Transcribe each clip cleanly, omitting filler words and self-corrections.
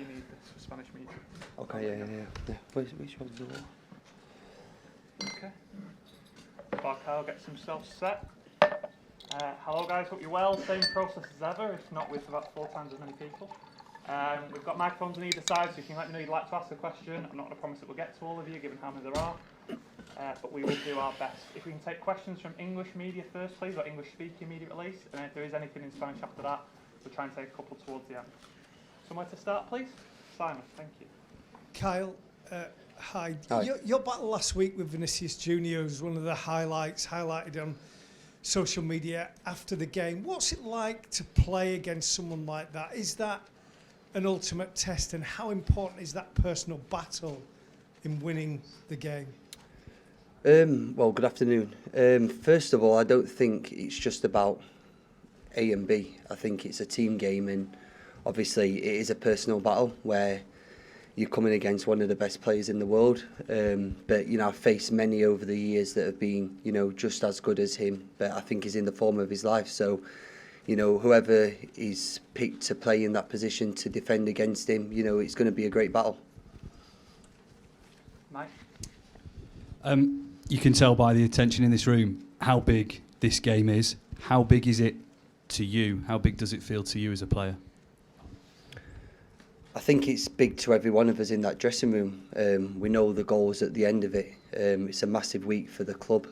you need this for Spanish media. Okay, yeah. Which one's the one? Okay. While Kyle gets himself set. Hello guys, hope you're well. Same process as ever, if not with about 4 times as many people. We've got microphones on either side, so you can let me know you'd like to ask a question. I'm not going to promise that we'll get to all of you, given how many there are. But we will do our best. If we can take questions from English media first, please, or English speaking media at least, and if there is anything in Spanish after that, we'll try and take a couple towards the end. Somewhere to start, please? Simon, thank you. Kyle, hi. Hi. Your battle last week with Vinicius Junior was one of the highlights, highlighted on social media after the game. What's it like to play against someone like that? Is that an ultimate test, and how important is that personal battle in winning the game? Well, good afternoon. First of all, I don't think it's just about A and B. I think it's a team game, and obviously it is a personal battle where you're coming against one of the best players in the world. But, you know, I've faced many over the years that have been, you know, just as good as him, but I think he's in the form of his life. So, you know, whoever is picked to play in that position to defend against him, you know, it's going to be a great battle. Mike? You can tell by the attention in this room how big this game is. How big is it to you? How big does it feel to you as a player? I think it's big to every one of us in that dressing room. We know the goals at the end of it. It's a massive week for the club.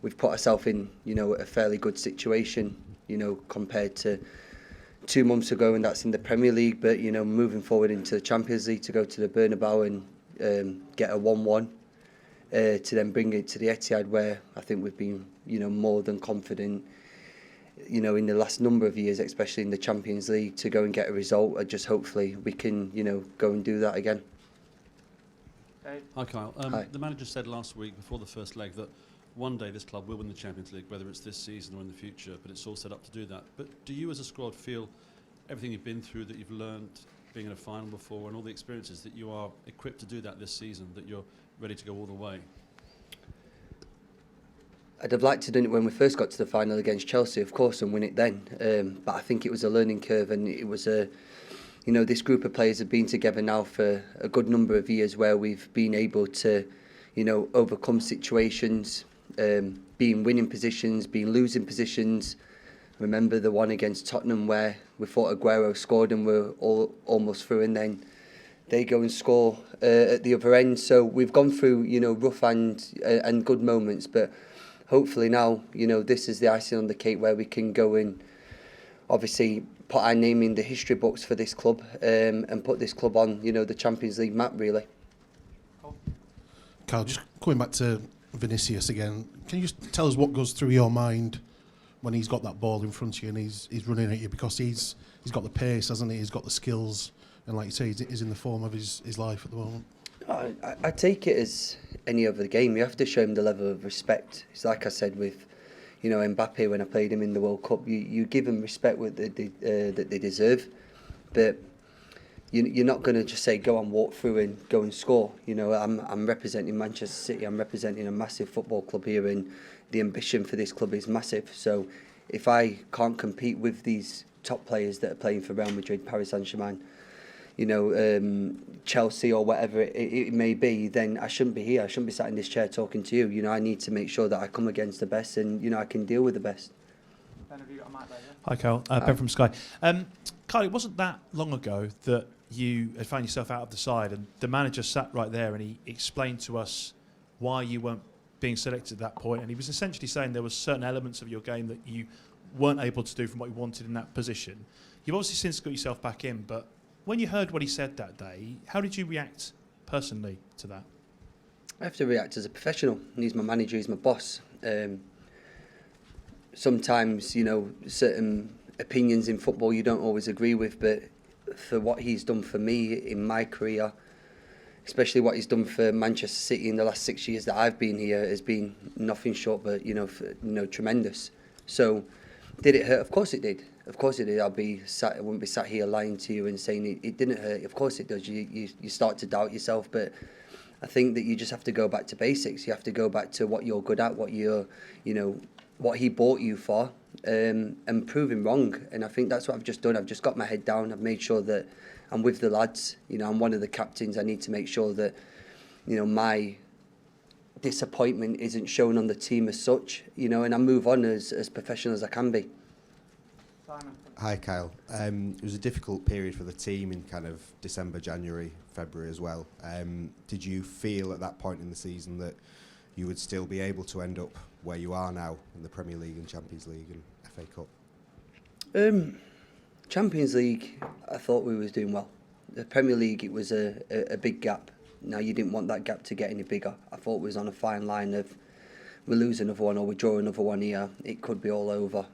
We've put ourselves in, you know, a fairly good situation, you know, compared to 2 months ago, and that's in the Premier League. But, you know, moving forward into the Champions League, to go to the Bernabeu and get a 1-1, to then bring it to the Etihad, where I think we've been, you know, more than confident, you know, in the last number of years, especially in the Champions League, to go and get a result. And just hopefully we can, you know, go and do that again. Hi Kyle. Hi. The manager said last week before the first leg that one day this club will win the Champions League, whether it's this season or in the future, but it's all set up to do that. But do you as a squad feel everything you've been through, that you've learned being in a final before, and all the experiences, that you are equipped to do that this season, that you're ready to go all the way? I'd have liked to do it when we first got to the final against Chelsea, of course, and win it then. But I think it was a learning curve, and it was a, you know, this group of players have been together now for a good number of years, where we've been able to, you know, overcome situations, be in winning positions, be in losing positions. Remember the one against Tottenham where we thought Aguero scored and we're all almost through, and then they go and score at the other end. So we've gone through, you know, rough and good moments, but hopefully now, you know, this is the icing on the cake where we can go and obviously put our name in the history books for this club, and put this club on, you know, the Champions League map, really. Kyle, just coming back to Vinicius again, can you just tell us what goes through your mind when he's got that ball in front of you and he's running at you? Because he's got the pace, hasn't he? He's got the skills, and like you say, he's in the form of his life at the moment. I take it as any other game. You have to show him the level of respect. It's like I said with, you know, Mbappe when I played him in the World Cup. You give them respect that they deserve, but you're not going to just say go and walk through and go and score. You know, I'm representing Manchester City. I'm representing a massive football club here, and the ambition for this club is massive. So if I can't compete with these top players that are playing for Real Madrid, Paris Saint-Germain, you know, Chelsea or whatever it may be, then I shouldn't be here. I shouldn't be sat in this chair talking to you. You know, I need to make sure that I come against the best, and, you know, I can deal with the best. Ben, have you got a mic there? Hi, Kyle. Ben from Sky. Kyle, it wasn't that long ago that you had found yourself out of the side, and the manager sat right there and he explained to us why you weren't being selected at that point, and he was essentially saying there were certain elements of your game that you weren't able to do from what you wanted in that position. You've obviously since got yourself back in, but when you heard what he said that day, how did you react personally to that? I have to react as a professional. He's my manager, he's my boss. Sometimes, you know, certain opinions in football you don't always agree with, but for what he's done for me in my career, especially what he's done for Manchester City in the last 6 years that I've been here, has been nothing short but, you know, tremendous. So, did it hurt? Of course it did. Of course it did. I wouldn't be sat here lying to you and saying it didn't hurt. Of course it does. You start to doubt yourself, but I think that you just have to go back to basics. You have to go back to what you're good at, what you're, you know, what he bought you for, and proving wrong. And I think that's what I've just done. I've just got my head down. I've made sure that I'm with the lads. You know, I'm one of the captains. I need to make sure that, you know, my disappointment isn't shown on the team as such, you know, and I move on as professional as I can be. Simon. Hi Kyle. It was a difficult period for the team in kind of December, January, February as well. Did you feel at that point in the season that you would still be able to end up where you are now in the Premier League and Champions League and FA Cup? Champions League, I thought we was doing well. The Premier League, it was a big gap. Now, you didn't want that gap to get any bigger. I thought we was on a fine line of we lose another one or we draw another one here. It could be all over.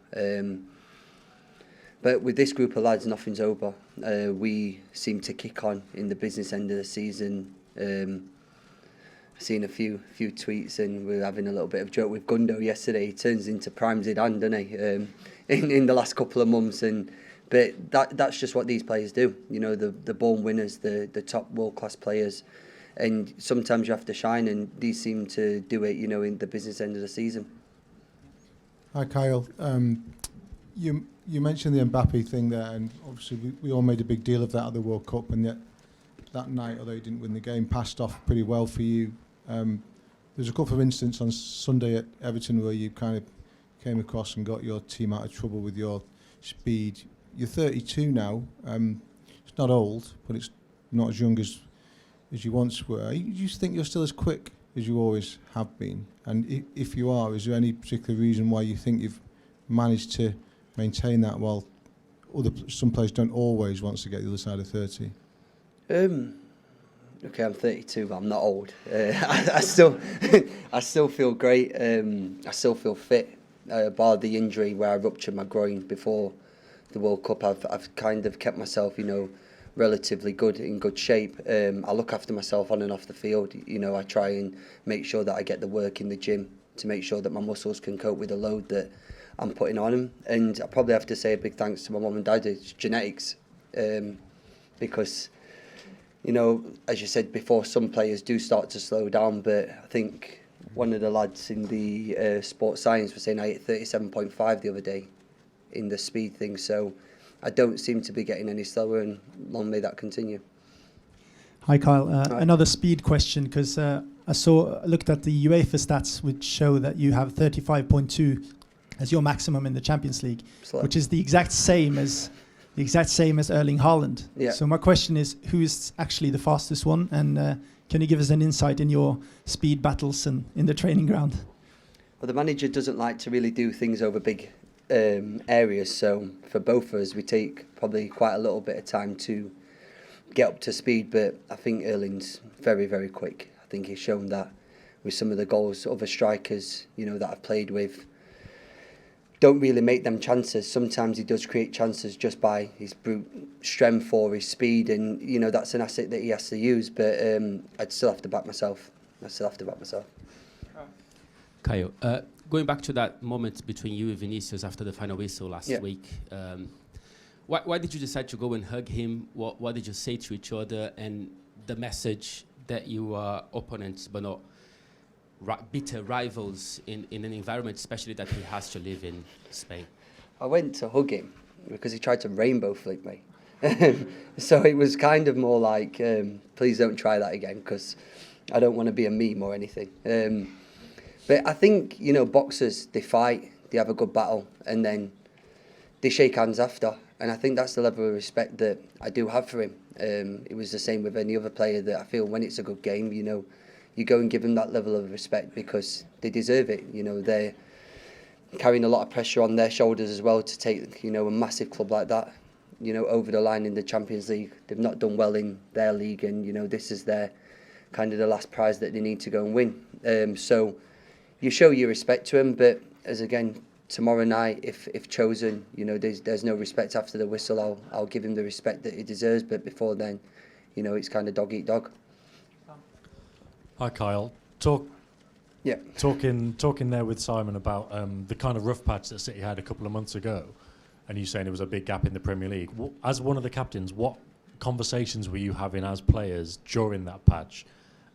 But with this group of lads, nothing's over. We seem to kick on in the business end of the season. I've seen a few tweets and we were having a little bit of joke with Gundo yesterday. He turns into prime ZIDANE, doesn't he? In the last couple of months. But that's just what these players do. You know, the born winners, the top world-class players. And sometimes you have to shine, and these seem to do it, you know, in the business end of the season. Hi, Kyle. You mentioned the Mbappe thing there, and obviously we all made a big deal of that at the World Cup, and yet that night, although you didn't win the game, passed off pretty well for you. There's a couple of instances on Sunday at Everton where you kind of came across and got your team out of trouble with your speed. You're 32 now. It's not old, but it's not as young as you once were. Do you think you're still as quick as you always have been? And if you are, is there any particular reason why you think you've managed to maintain that while some players don't always want to get the other side of 30? Okay, I'm 32, but I'm not old. I still feel great. I still feel fit. Bar the injury where I ruptured my groin before the World Cup, I've kind of kept myself, you know, relatively in good shape. I look after myself on and off the field. You know, I try and make sure that I get the work in the gym to make sure that my muscles can cope with the load that I'm putting on them. And I probably have to say a big thanks to my mum and dad. It's genetics, because, you know, as you said before, some players do start to slow down, but I think one of the lads in the sports science was saying I hit 37.5 the other day in the speed thing, so I don't seem to be getting any slower, and long may that continue. Hi Kyle, another speed question, because I looked at the UEFA stats which show that you have 35.2 as your maximum in the Champions League, which is the exact same as Erling Haaland. Yeah. So my question is, who is actually the fastest one, and can you give us an insight in your speed battles and in the training ground? Well, the manager doesn't like to really do things over big areas, so for both of us we take probably quite a little bit of time to get up to speed, but I think Erling's very, very quick. I think he's shown that with some of the goals. Other strikers, you know, that I've played with don't really make them chances. Sometimes he does create chances just by his brute strength or his speed, and you know, that's an asset that he has to use, but I'd still have to back myself. Kyle, going back to that moment between you and Vinicius after the final whistle last week, why did you decide to go and hug him? What did you say to each other? And the message that you are opponents but not bitter rivals in an environment, especially that he has to live in Spain? I went to hug him because he tried to rainbow flick me. So it was kind of more like, please don't try that again, because I don't want to be a meme or anything. But I think, you know, boxers, they fight, they have a good battle, and then they shake hands after. And I think that's the level of respect that I do have for him. It was the same with any other player that I feel when it's a good game, you know, you go and give them that level of respect because they deserve it. You know, they're carrying a lot of pressure on their shoulders as well to take, you know, a massive club like that, you know, over the line in the Champions League. They've not done well in their league, and, you know, this is their kind of the last prize that they need to go and win. So you show your respect to him, but as again, tomorrow night, if chosen, you know, there's no respect after the whistle. I'll give him the respect that he deserves, but before then, you know, it's kind of dog eat dog. Hi Kyle, talking there with Simon about the kind of rough patch that City had a couple of months ago, and you saying there was a big gap in the Premier League. As one of the captains, what conversations were you having as players during that patch,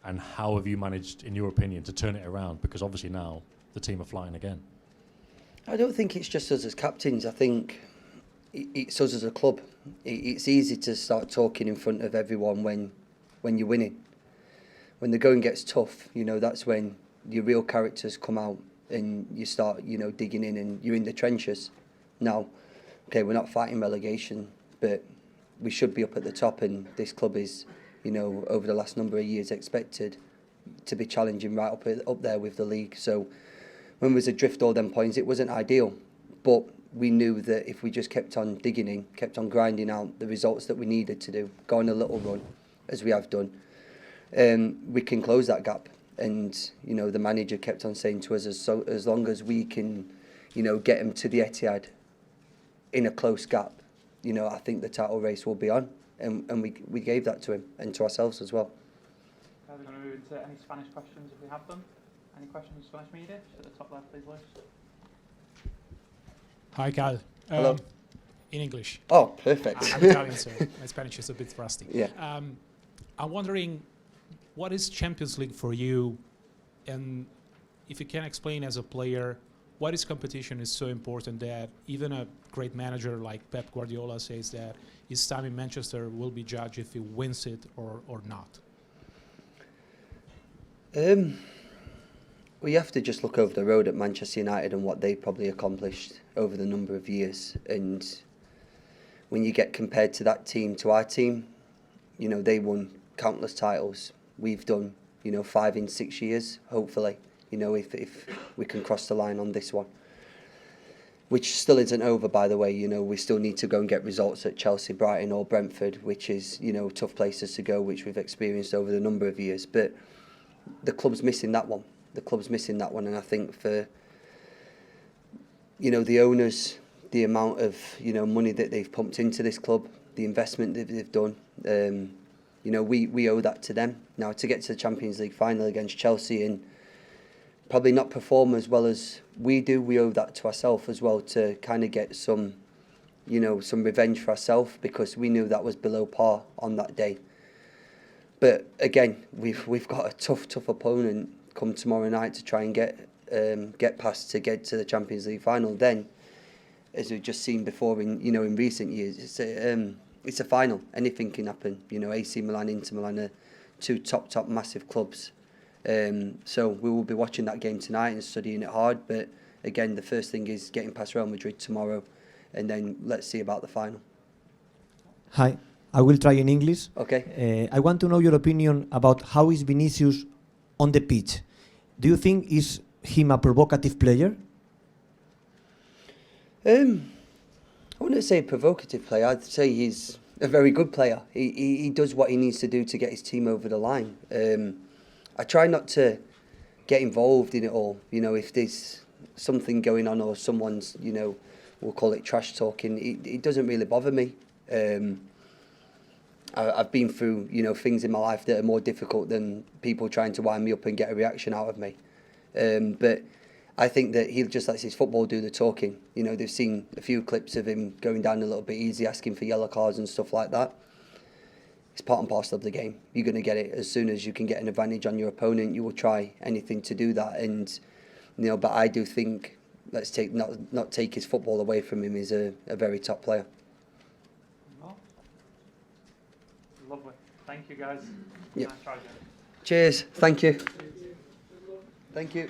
and how have you managed, in your opinion, to turn it around? Because obviously now the team are flying again. I don't think it's just us as captains. I think it's us as a club. It's easy to start talking in front of everyone when you're winning. When the going gets tough, you know, that's when your real characters come out and you start, you know, digging in and you're in the trenches. Now, okay, we're not fighting relegation, but we should be up at the top, and this club is, you know, over the last number of years expected to be challenging right up there with the league. So when we was adrift all them points, it wasn't ideal, but we knew that if we just kept on digging in, kept on grinding out the results that we needed to do, go on a little run, as we have done, we can close that gap. And, you know, the manager kept on saying to us, as long as we can, you know, get him to the Etihad in a close gap, you know, I think the title race will be on. And we gave that to him and to ourselves as well. We're going to move into any Spanish questions if we have them. Any questions from Spanish media? Just at the top left, please, Lewis. Hi, Cal. Hello. In English. Oh, perfect. I'm Italian, so my Spanish is a bit rusty. Yeah. I'm wondering, what is Champions League for you? And if you can explain as a player, why this competition is so important that even a great manager like Pep Guardiola says that his time in Manchester will be judged if he wins it or not? Well, you have to just look over the road at Manchester United and what they've probably accomplished over the number of years. And when you get compared to that team, to our team, you know, they won countless titles. We've done, you know, 5 in 6 years, hopefully, you know, if we can cross the line on this one. Which still isn't over, by the way. You know, we still need to go and get results at Chelsea, Brighton or Brentford, which is, you know, tough places to go, which we've experienced over the number of years. But the club's missing that one. The club's missing that one, and I think for, you know, the owners, the amount of, you know, money that they've pumped into this club, the investment that they've done, you know, we owe that to them. Now, to get to the Champions League final against Chelsea and probably not perform as well as we do, we owe that to ourselves as well, to kind of get some, you know, some revenge for ourselves, because we knew that was below par on that day. But again, we've got a tough opponent come tomorrow night to try and get past to get to the Champions League final. Then, as we've just seen before in recent years, it's a final. Anything can happen. You know, AC Milan, Inter Milan are 2 top massive clubs. So we will be watching that game tonight and studying it hard. But again, the first thing is getting past Real Madrid tomorrow, and then let's see about the final. Hi, I will try in English. Okay. I want to know your opinion about how is Vinicius on the pitch. Do you think is him a provocative player? I wouldn't say a provocative player. I'd say he's a very good player. He does what he needs to do to get his team over the line. I try not to get involved in it all. You know, if there's something going on or someone's, you know, we'll call it trash talking, it doesn't really bother me. I've been through, you know, things in my life that are more difficult than people trying to wind me up and get a reaction out of me. But I think that he just lets his football do the talking. You know, they've seen a few clips of him going down a little bit easy, asking for yellow cards and stuff like that. It's part and parcel of the game. You're going to get it as soon as you can get an advantage on your opponent. You will try anything to do that. And, you know, but I do think, not take his football away from him. He's a very top player. Lovely. Thank you, guys. Yeah. Nice try, Jerry. Cheers. Thank you. Thank you.